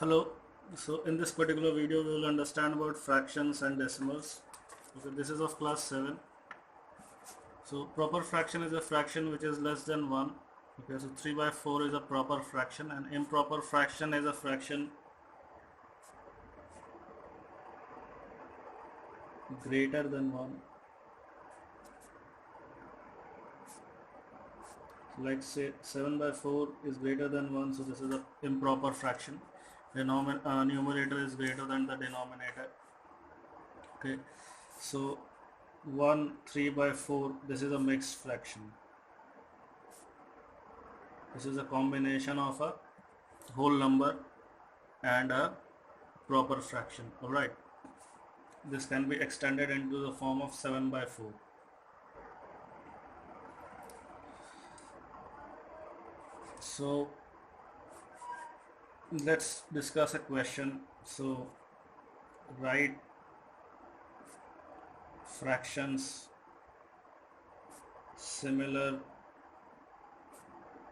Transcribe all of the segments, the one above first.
Hello. So in this particular video we will understand about fractions and decimals. Okay, this is of class 7. So proper fraction is a fraction which is less than 1. Okay, so 3 by 4 is a proper fraction, and improper fraction is a fraction greater than 1. So like say 7 by 4 is greater than 1, so this is a improper fraction. Numerator is greater than the denominator. Okay, so 1 3 by 4, this is a mixed fraction. This is a combination of a whole number and a proper fraction. Alright, this can be extended into the form of 7 by 4. So let's discuss a question. So write fractions similar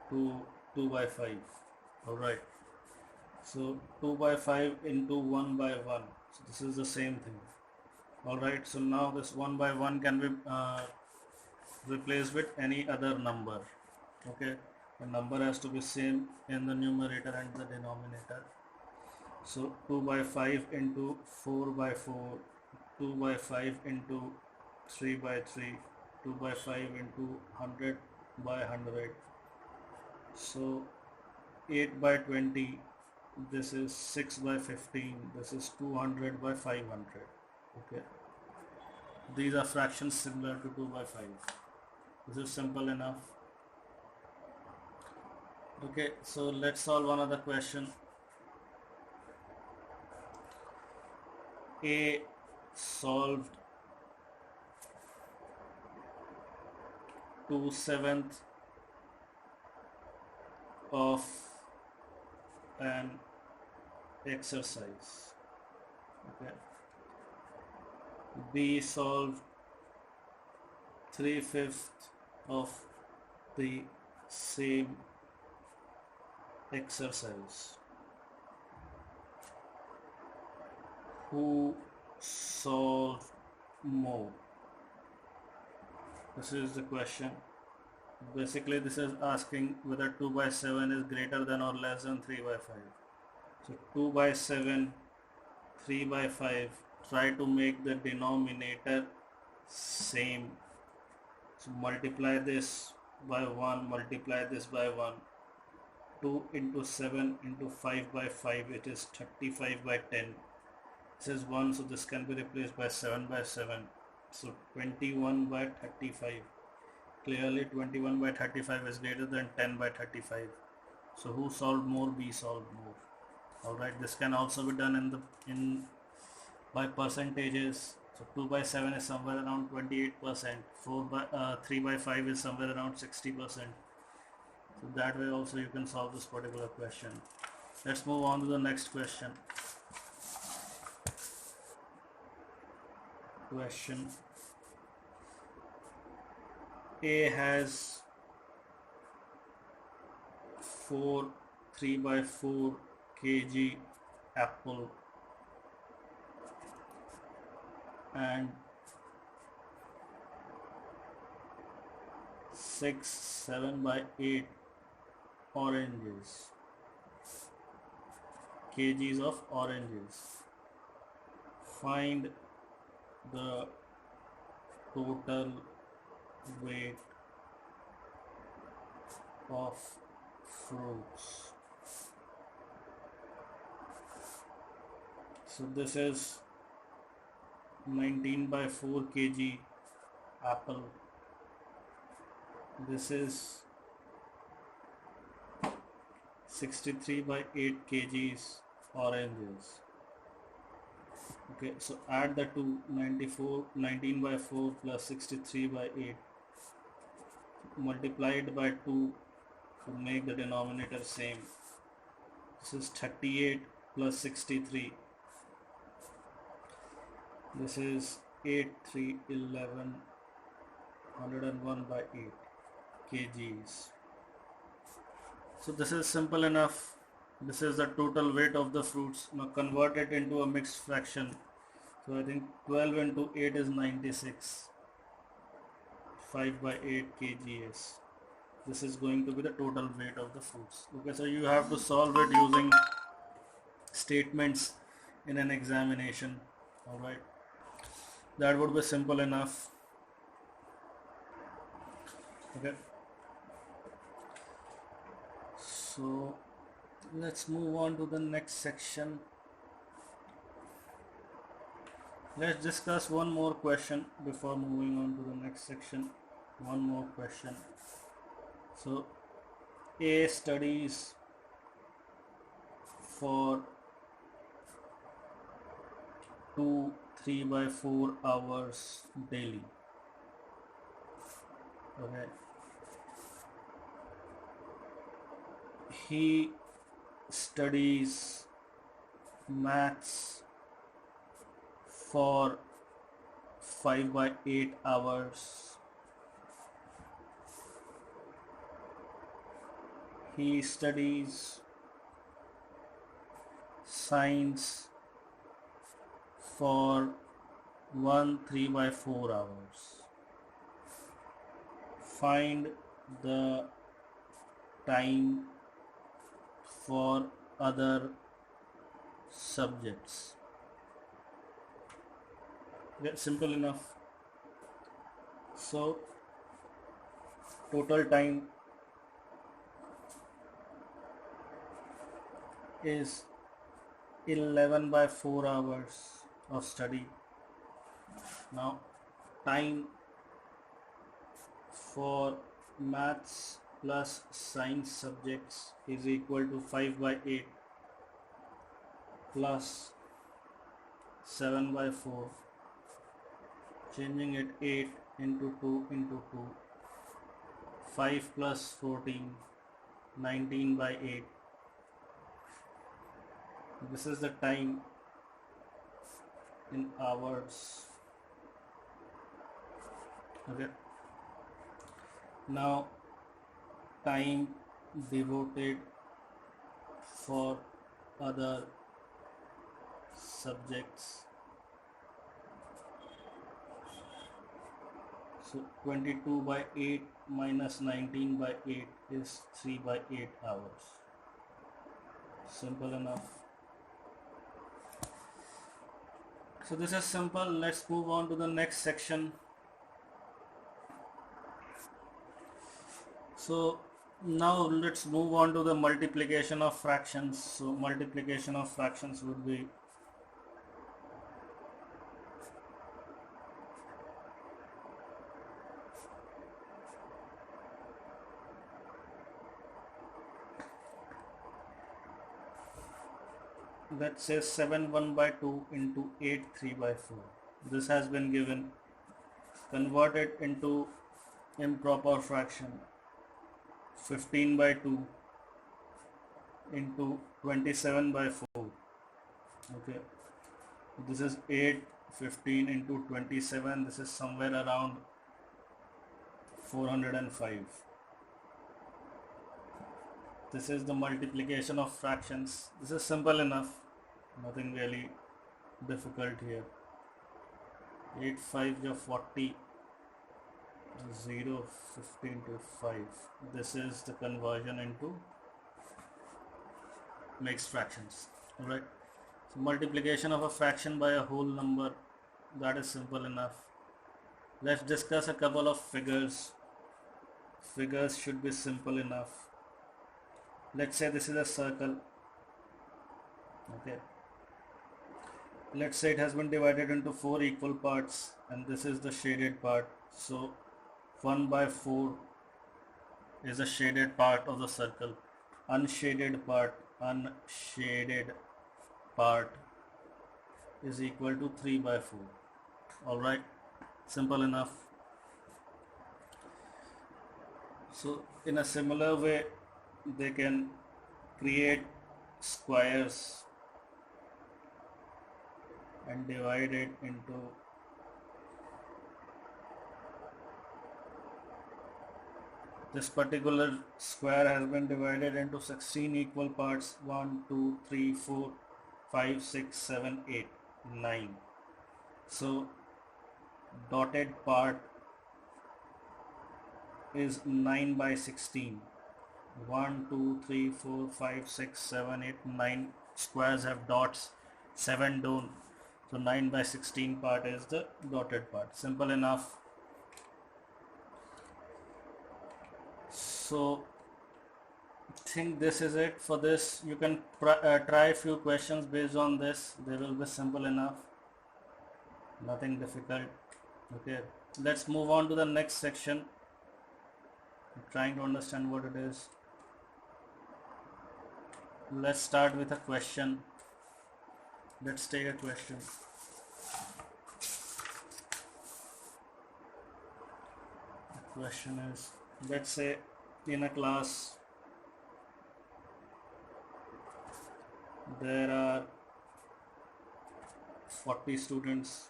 to 2 by 5. Alright, so 2 by 5 into 1 by 1, so this is the same thing. Alright, so now this 1 by 1 can be replaced with any other number. Okay, the number has to be same in the numerator and the denominator. So 2 by 5 into 4 by 4, 2 by 5 into 3 by 3, 2 by 5 into 100 by 100. So 8 by 20, this is 6 by 15, this is 200 by 500. Okay, these are fractions similar to 2 by 5. This is simple enough. Okay, so let's solve another question. A solved 2/7 of an exercise. Okay, B solved 3/5 of the same exercise. Who solved more? This is the question. Basically this is asking whether 2 by 7 is greater than or less than 3 by 5. So 2 by 7, 3 by 5, try to make the denominator same. So multiply this by 1, multiply this by 1. 2 into 7 into 5 by 5, it is 35 by 10. This is 1, so this can be replaced by 7 by 7. So 21 by 35. Clearly 21 by 35 is greater than 10 by 35. So who solved more? B solved more. Alright, this can also be done by percentages. So 2 by 7 is somewhere around 28%. 3 by 5 is somewhere around 60%. So that way also you can solve this particular question. Let's move on to the next question. A has 4 3 by 4 kg apple and 6 7 by 8 oranges, kgs of oranges. Find the total weight of fruits. So this is 19 by 4 kg apple. This is 63 by 8 kgs oranges. Okay, so add the two, 19 by 4 plus 63 by 8, multiplied by 2 to make the denominator same. This is 38 plus 63. This is 8 3 11 101 by 8 kgs. So this is simple enough. This is the total weight of the fruits. Now convert it into a mixed fraction. So I think 12 into 8 is 96. 5 by 8 kgs. This is going to be the total weight of the fruits. Okay, so you have to solve it using statements in an examination. Alright, that would be simple enough. Okay, so let's move on to the next section. Let's discuss one more question before moving on to the next section. One more question. So A studies for 2 3 by 4 hours daily. Okay. He studies maths for 5 by 8 hours. He studies science for 1 3 by 4 hours. Find the time for other subjects. Yeah, simple enough. So total time is 11 by 4 hours of study. Now time for maths plus science subjects is equal to 5 by 8 plus 7 by 4, changing it 8 into 2 into 2, 5 plus 14, 19 by 8. This is the time in hours. Okay. Now time devoted for other subjects. So 22 by 8 minus 19 by 8 is 3 by 8 hours. Simple enough. So this is simple. Let's move on to the next section. So now let's move on to the multiplication of fractions. So multiplication of fractions would be let's say 7 1 by 2 into 8 3 by 4. This has been given. Convert it into improper fraction. 15 by 2 into 27 by 4. Okay, this is 8 15 into 27. This is somewhere around 405. This is the multiplication of fractions. This is simple enough, nothing really difficult here. 8 5 is 40, 0 15 to 5. This is the conversion into mixed fractions. Alright, so multiplication of a fraction by a whole number, that is simple enough. Let's discuss a couple of figures. Figures should be simple enough. Let's say this is a circle. Okay, let's say it has been divided into 4 equal parts and this is the shaded part. So 1 by 4 is the shaded part of the circle. Unshaded part is equal to 3 by 4. Alright, simple enough. So in a similar way they can create squares and divide it into This particular square has been divided into 16 equal parts. 1 2 3 4 5 6 7 8 9. So dotted part is 9 by 16. 1 2 3 4 5 6 7 8 9 squares have dots, 7 don't. So 9 by 16 part is the dotted part. Simple enough. So I think this is it for this. You can try a few questions based on this. They will be simple enough, nothing difficult. Okay, let's move on to the next section. I'm trying to understand what it is. Let's start with a question. Let's take a question. The question is, let's say in a class there are 40 students.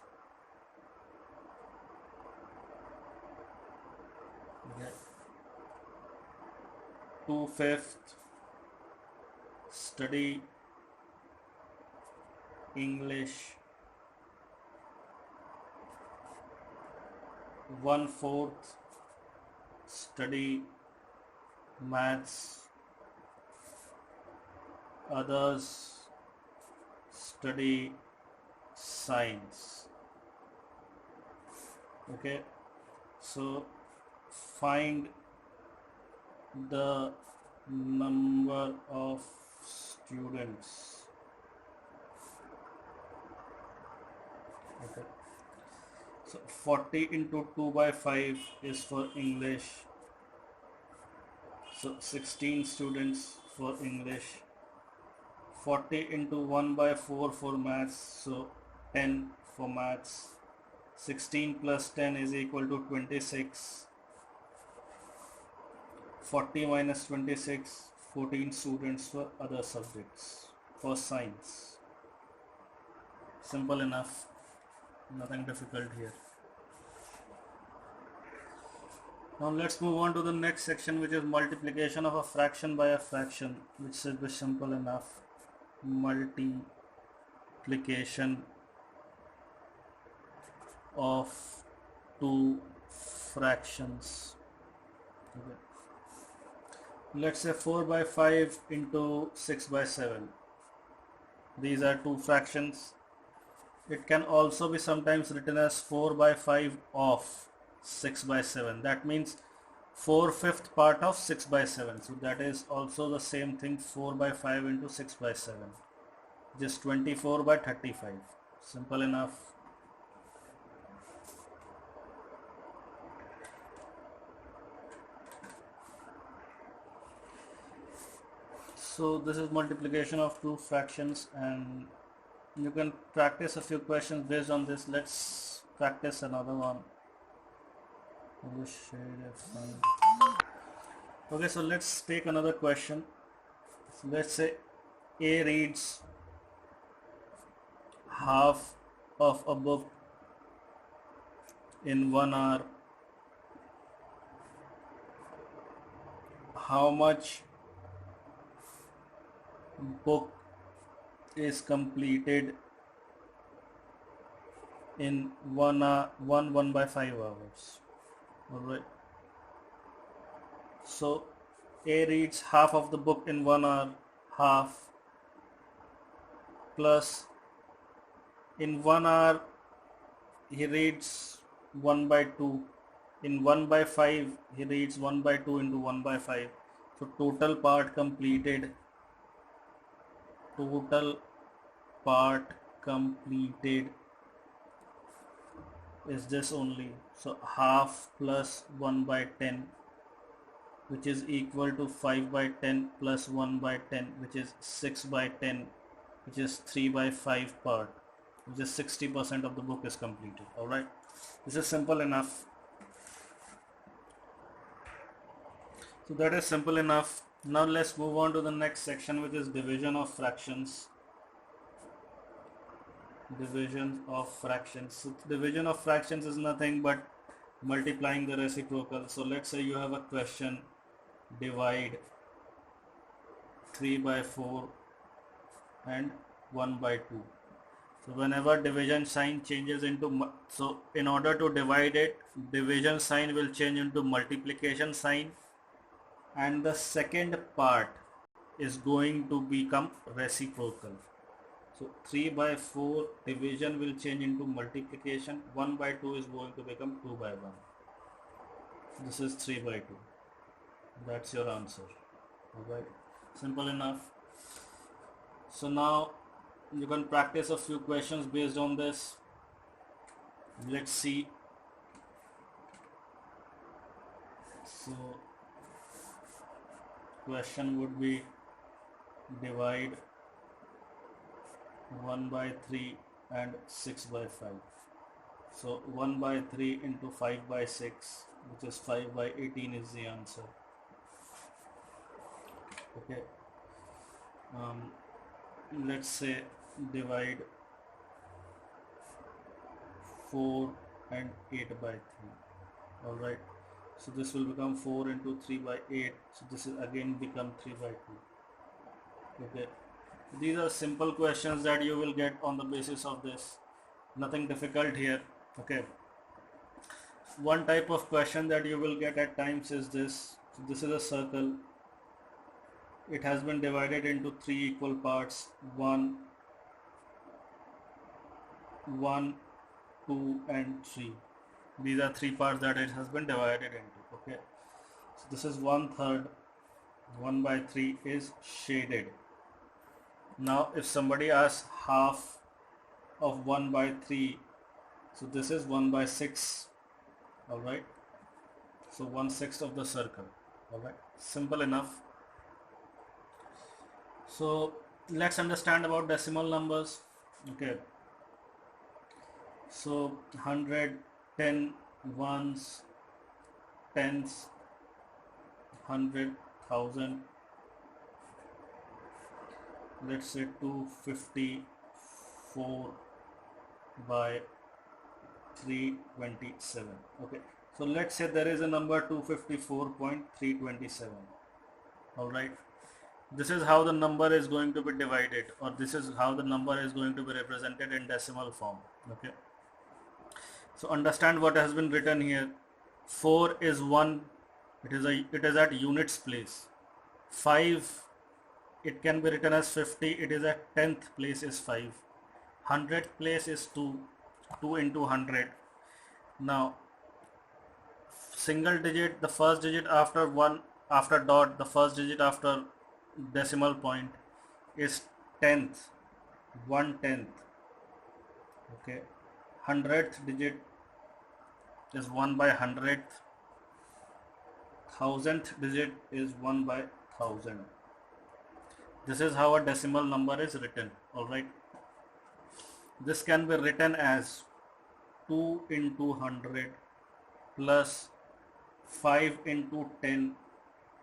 Okay. 2/5 study English, 1/4 study maths, others study science. Okay, so find the number of students. Okay, so 40 into 2 by 5 is for English, so 16 students for English. 40 into 1 by 4 for maths, so 10 for maths. 16 plus 10 is equal to 26. 40 minus 26, 14 students for other subjects, for science. Simple enough, nothing difficult here. Now let's move on to the next section, which is multiplication of a fraction by a fraction, which should be simple enough. Multiplication of two fractions. Okay. Let's say 4 by 5 into 6 by 7. These are two fractions. It can also be sometimes written as 4 by 5 of 6 by 7. That means 4/5 part of 6 by 7. So that is also the same thing, 4 by 5 into 6 by 7. Just 24 by 35. Simple enough. So this is multiplication of two fractions, and you can practice a few questions based on this. Let's practice another one. Okay, so let's take another question. So let's say A reads half of a book in 1 hour. How much book is completed in 1 by 5 hours? Alright, so A reads half of the book in 1 hour, half, plus in 1 hour he reads 1 by 2. In 1 by 5 he reads 1 by 2 into 1 by 5. So total part completed is this only. So half plus 1 by 10, which is equal to 5 by 10 plus 1 by 10, which is 6 by 10, which is 3 by 5 part, which is 60% of the book is completed. Alright, this is simple enough. So that is simple enough. Now let's move on to the next section, which is division of fractions. Division of fractions. So division of fractions is nothing but multiplying the reciprocal. So let's say you have a question divide 3 by 4 and 1 by 2. So whenever division sign changes into, so in order to divide it, division sign will change into multiplication sign, and the second part is going to become reciprocal. So 3 by 4 division will change into multiplication, 1 by 2 is going to become 2 by 1. This is 3 by 2. That's your answer. Alright, simple enough. So now you can practice a few questions based on this. Let's see. So question would be divide 1 by 3 and 6 by 5. So 1 by 3 into 5 by 6, which is 5 by 18 is the answer. Okay. Let's say divide 4 and 8 by 3. Alright. So this will become 4 into 3 by 8. So this is again become 3 by 2. Okay. These are simple questions that you will get on the basis of this. Nothing difficult here. Okay. One type of question that you will get at times is this. So this is a circle. It has been divided into 3 equal parts. 1, 2 and 3. These are 3 parts that it has been divided into. Okay. So this is 1/3. 1 by 3 is shaded. Now if somebody asks half of 1 by 3, so this is 1 by 6. Alright. So 1/6 of the circle. Alright. Simple enough. So let's understand about decimal numbers. Okay. So 100, 10, ones, tens, 100, 1000. Let's say 254 by 327. Okay. So let's say there is a number 254.327. Alright. This is how the number is going to be divided, or this is how the number is going to be represented in decimal form. Okay. So understand what has been written here. 4 is 1. It is at units place. 5, it can be written as 50. It is at 10th place is 5. 100th place is 2. 2 into 100. Now single digit, the first digit after 1, after dot, the first digit after decimal point is 10th. 1/10. Okay. 100th digit is 1 by 100th. 1000th digit is 1 by 1000. This is how a decimal number is written. Alright. This can be written as 2 into 100 plus 5 into 10,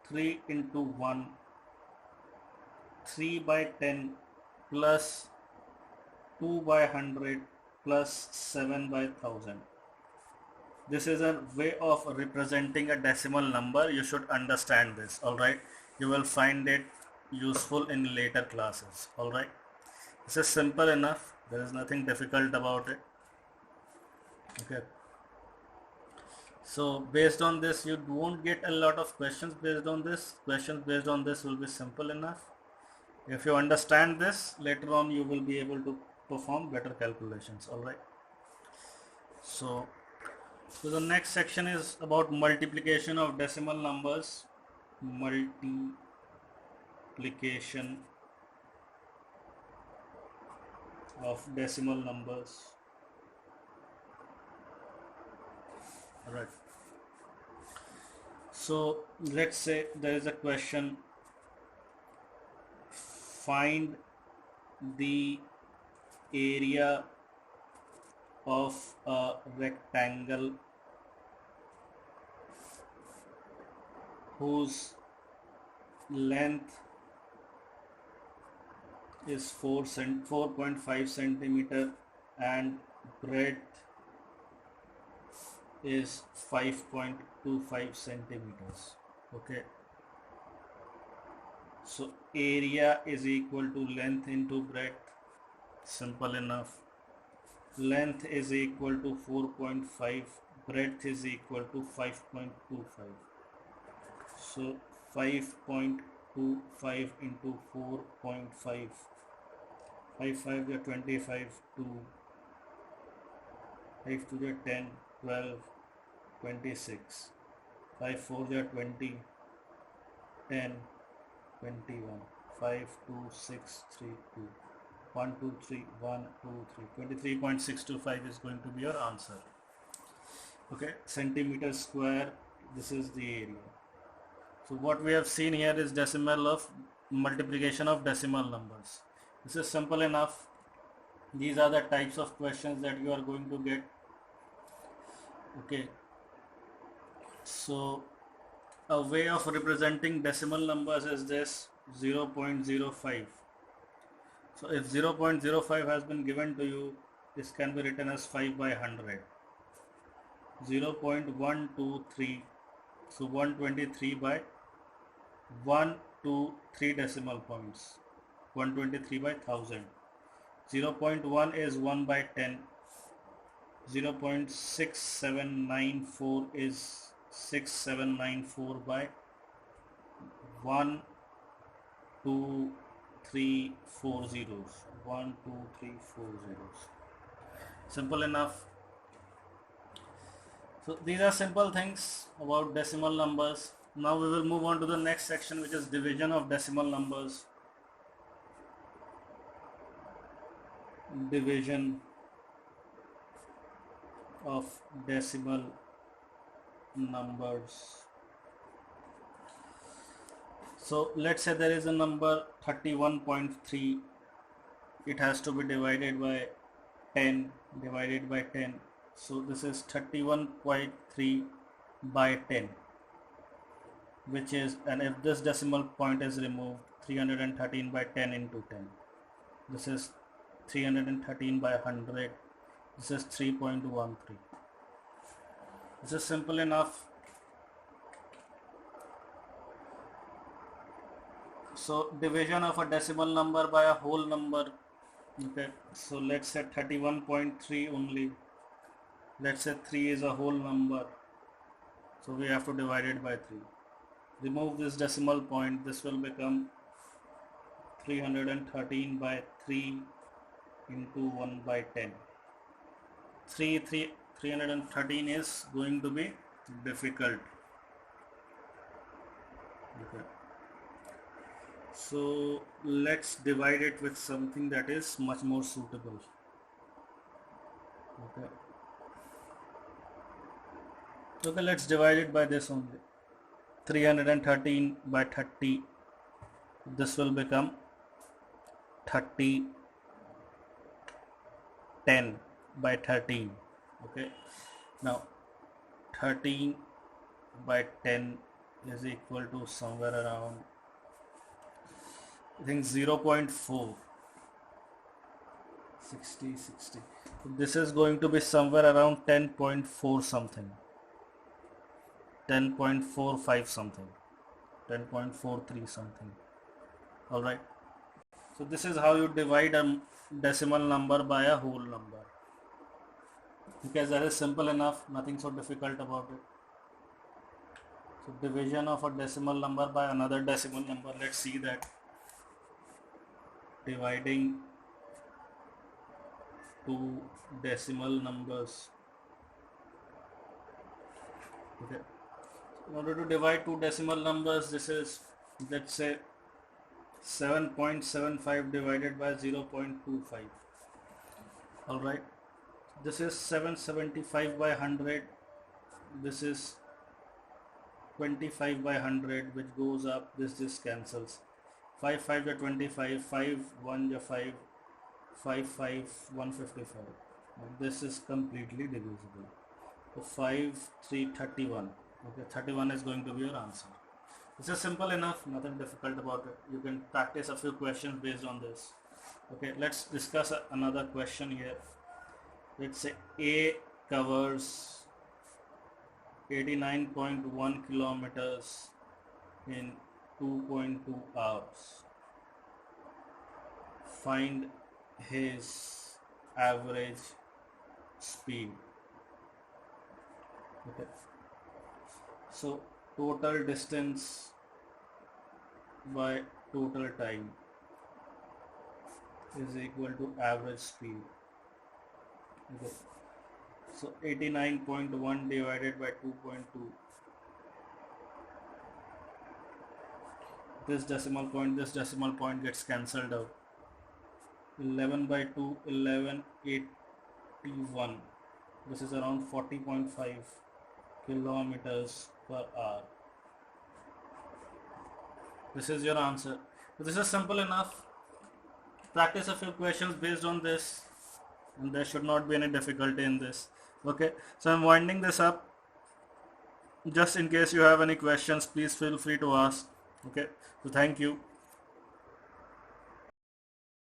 3 into 1, 3 by 10 plus 2 by 100 plus 7 by 1000. This is a way of representing a decimal number. You should understand this. Alright. You will find it useful in later classes. Alright. This is simple enough. There is nothing difficult about it. Okay. So based on this, you won't get a lot of questions based on this. Questions based on this will be simple enough. If you understand this, later on you will be able to perform better calculations. Alright. So the next section is about multiplication of decimal numbers. Multiplication of decimal numbers. Alright. So let's say there is a question. Find the area of a rectangle whose length is 4.5 centimeter and breadth is 5.25 centimeters. Okay. So area is equal to length into breadth. Simple enough. Length is equal to 4.5, breadth is equal to 5.25. So 5.25 into 4.5, 5 5 are 25, 2, 5 2 are 10, 12, 26, 5 4 are 20, 10, 21, 5 2 6 3 2, 1 2 3 1 2 3, 23.625 is going to be your answer. Okay, centimeter square, this is the area. So what we have seen here is decimal of multiplication of decimal numbers. This is simple enough. These are the types of questions that you are going to get. Okay, so a way of representing decimal numbers is this 0.05. So if 0.05 has been given to you, this can be written as 5 by 100. 0.123, so 123 by 1 2 3 decimal points, 123 by 1000. 0.1 is 1 by 10. 0.6794 is 6794 by 1 2 3 4 zeros, 1 2 3 4 zeros. Simple enough. So these are simple things about decimal numbers. Now we will move on to the next section, which is division of decimal numbers. Division of decimal numbers. So let's say there is a number 31.3. It has to be divided by 10, divided by 10. So this is 31.3 by 10, which is, and if this decimal point is removed, 313 by 10 into 10. This is 313 by 100. This is 3.13. This is simple enough. So division of a decimal number by a whole number. Okay, so let's say 31.3 only. Let's say 3 is a whole number, so we have to divide it by 3. Remove this decimal point, this will become 313 by 3 into 1 by 10. 313 is going to be difficult. Okay. So let's divide it with something that is much more suitable. Okay. Okay, let's divide it by this only. 313 by 30. This will become 30, 10 by 13. Okay. Now 13 by 10 is equal to somewhere around, I think 0.4. 60. So this is going to be somewhere around 10.4 something. 10.45 something, 10.43 something. Alright, so this is how you divide a decimal number by a whole number. Because that is simple enough, nothing so difficult about it. So division of a decimal number by another decimal number. Let's see that. Dividing two decimal numbers. Okay. In order to divide two decimal numbers, this is, let's say, 7.75 divided by 0.25. Alright, this is 775 by 100. This is 25 by 100, which goes up, this cancels. 5 5 are 25, 5 1 are 5, 5 5 155. This is completely divisible. So 5 3 31. Okay, 31 is going to be your answer. This is simple enough, nothing difficult about it. You can practice a few questions based on this. Okay, let's discuss another question here. Let's say A covers 89.1 kilometers in 2.2 hours. Find his average speed. Okay. So total distance by total time is equal to average speed. Okay. So 89.1 divided by 2.2. This decimal point gets cancelled out. 11 by 2, 1181. This is around 40.5 kilometers per hour. This is your answer. So this is simple enough. Practice a few questions based on this, and there should not be any difficulty in this. Okay, so I'm winding this up. Just in case you have any questions, please feel free to ask. Okay, so thank you.